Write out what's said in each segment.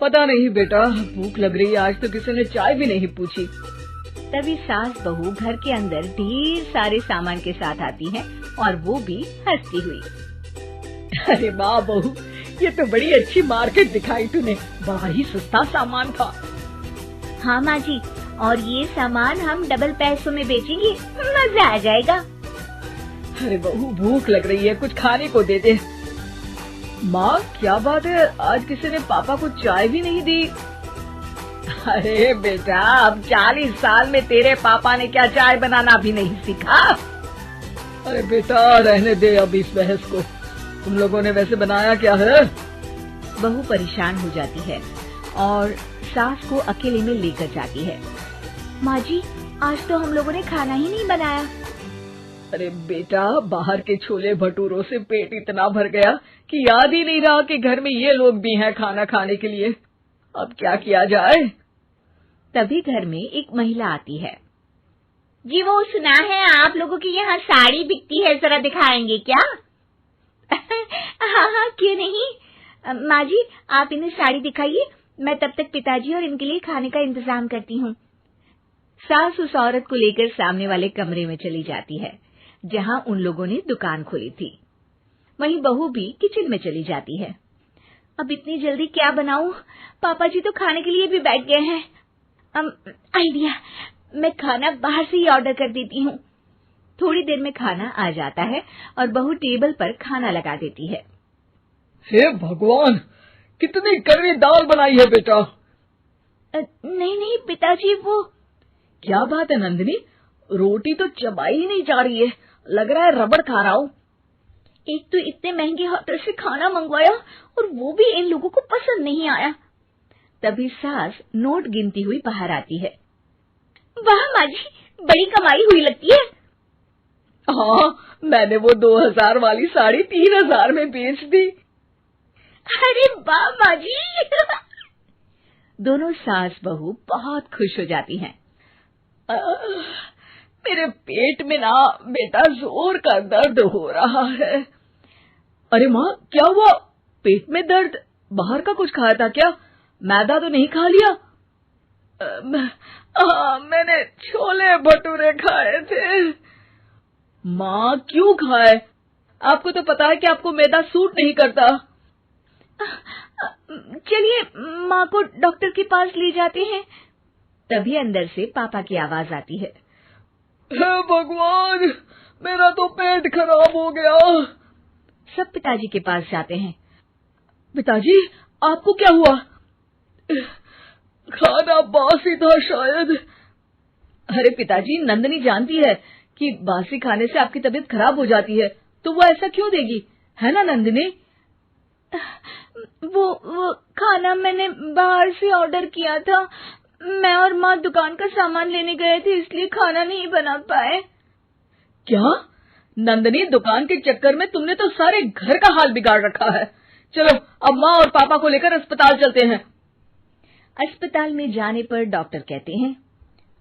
पता नहीं बेटा, भूख लग रही है, आज तो किसी ने चाय भी नहीं पूछी। तभी सास बहू घर के अंदर ढेर सारे सामान के साथ आती है और वो भी हंसती हुई। अरे वाह बहू, ये तो बड़ी अच्छी मार्केट दिखाई तूने, बड़ा ही सस्ता सामान था। हाँ माँ जी, और ये सामान हम डबल पैसों में बेचेंगे, मजा आ जाएगा। अरे बहू, भूख लग रही है, कुछ खाने को दे दे। माँ क्या बात है, आज किसी ने पापा को चाय भी नहीं दी। अरे बेटा, अब 40 साल में तेरे पापा ने क्या चाय बनाना भी नहीं सीखा। अरे बेटा रहने दे अब इस बहस को, तुम लोगों ने वैसे बनाया क्या है? बहू परेशान हो जाती है और सास को अकेले में लेकर जाती है। माँ जी, आज तो हम लोगों ने खाना ही नहीं बनाया। अरे बेटा, बाहर के छोले भटूरों से पेट इतना भर गया कि याद ही नहीं रहा कि घर में ये लोग भी हैं खाना खाने के लिए। अब क्या किया जाए? तभी घर में एक महिला आती है। जी वो सुना है आप लोगों की यहाँ साड़ी बिकती है, जरा दिखाएंगे क्या? हाँ हाँ क्यों नहीं। माँ जी आप इन्हें साड़ी दिखाइए, मैं तब तक पिताजी और इनके लिए खाने का इंतजाम करती हूँ। सास उस औरत को लेकर सामने वाले कमरे में चली जाती है जहाँ उन लोगों ने दुकान खोली थी। वहीं बहू भी किचन में चली जाती है। अब इतनी जल्दी क्या बनाऊं? पापा जी तो खाने के लिए भी बैठ गए हैं। आइडिया, मैं खाना बाहर से ही ऑर्डर कर देती हूँ। थोड़ी देर में खाना आ जाता है और बहू टेबल पर खाना लगा देती है। हे भगवान, कितनी कड़वी दाल बनाई है बेटा। नहीं नहीं पिताजी, वो क्या बात है नंदिनी, रोटी तो चबाई ही नहीं जा रही है, लग रहा है रबड़ खा रहा हूँ। एक तो इतने महंगे होटल से खाना मंगवाया और वो भी इन लोगों को पसंद नहीं आया। तभी सास नोट गिनती हुई बाहर आती है। वाह माँ जी, बड़ी कमाई हुई लगती है। हाँ, मैंने वो 2000 वाली साड़ी 3000 में बेच दी। अरे वाह माँ जी। दोनों सास बहू बहुत खुश हो जाती हैं। मेरे पेट में ना बेटा जोर का दर्द हो रहा है। अरे माँ क्या हुआ, पेट में दर्द? बाहर का कुछ खाया था क्या? मैदा तो नहीं खा लिया? मैंने छोले भटूरे खाए थे। माँ क्यों खाए? आपको तो पता है कि आपको मैदा सूट नहीं करता। चलिए माँ को डॉक्टर के पास ले जाते हैं। तभी अंदर से पापा की आवाज आती है। हे भगवान, मेरा तो पेट खराब हो गया। सब पिताजी के पास जाते हैं। पिताजी आपको क्या हुआ? खाना बासी था शायद। अरे पिताजी, नंदिनी जानती है कि बासी खाने से आपकी तबीयत खराब हो जाती है, तो वो ऐसा क्यों देगी, है ना नंदिनी? वो खाना मैंने बाहर से ऑर्डर किया था। मैं और माँ दुकान का सामान लेने गए थे, इसलिए खाना नहीं बना पाए। क्या नंदिनी, दुकान के चक्कर में तुमने तो सारे घर का हाल बिगाड़ रखा है। चलो अब माँ और पापा को लेकर अस्पताल चलते हैं। अस्पताल में जाने पर डॉक्टर कहते हैं,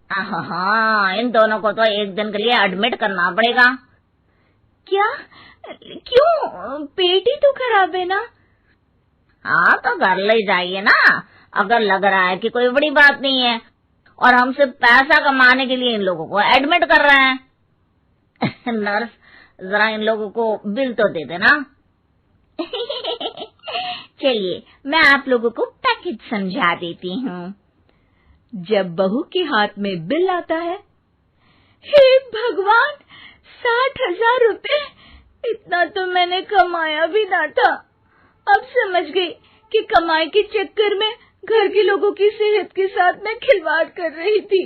हाँ, इन दोनों को तो एक दिन के लिए एडमिट करना पड़ेगा। क्या? क्यों? पेट ही तो खराब है ना। हाँ तो घर ले जाइए ना, अगर लग रहा है कि कोई बड़ी बात नहीं है, और हम सिर्फ पैसा कमाने के लिए इन लोगों को एडमिट कर रहे हैं। नर्स जरा इन लोगों को बिल तो दे देना। चलिए मैं आप लोगों को पैकेज समझा देती हूँ। जब बहू के हाथ में बिल आता है, हे भगवान, 60,000 रुपए! इतना तो मैंने कमाया भी ना था। अब समझ गई कि कमाई के चक्कर में घर के लोगों की सेहत के साथ मैं खिलवाड़ कर रही थी।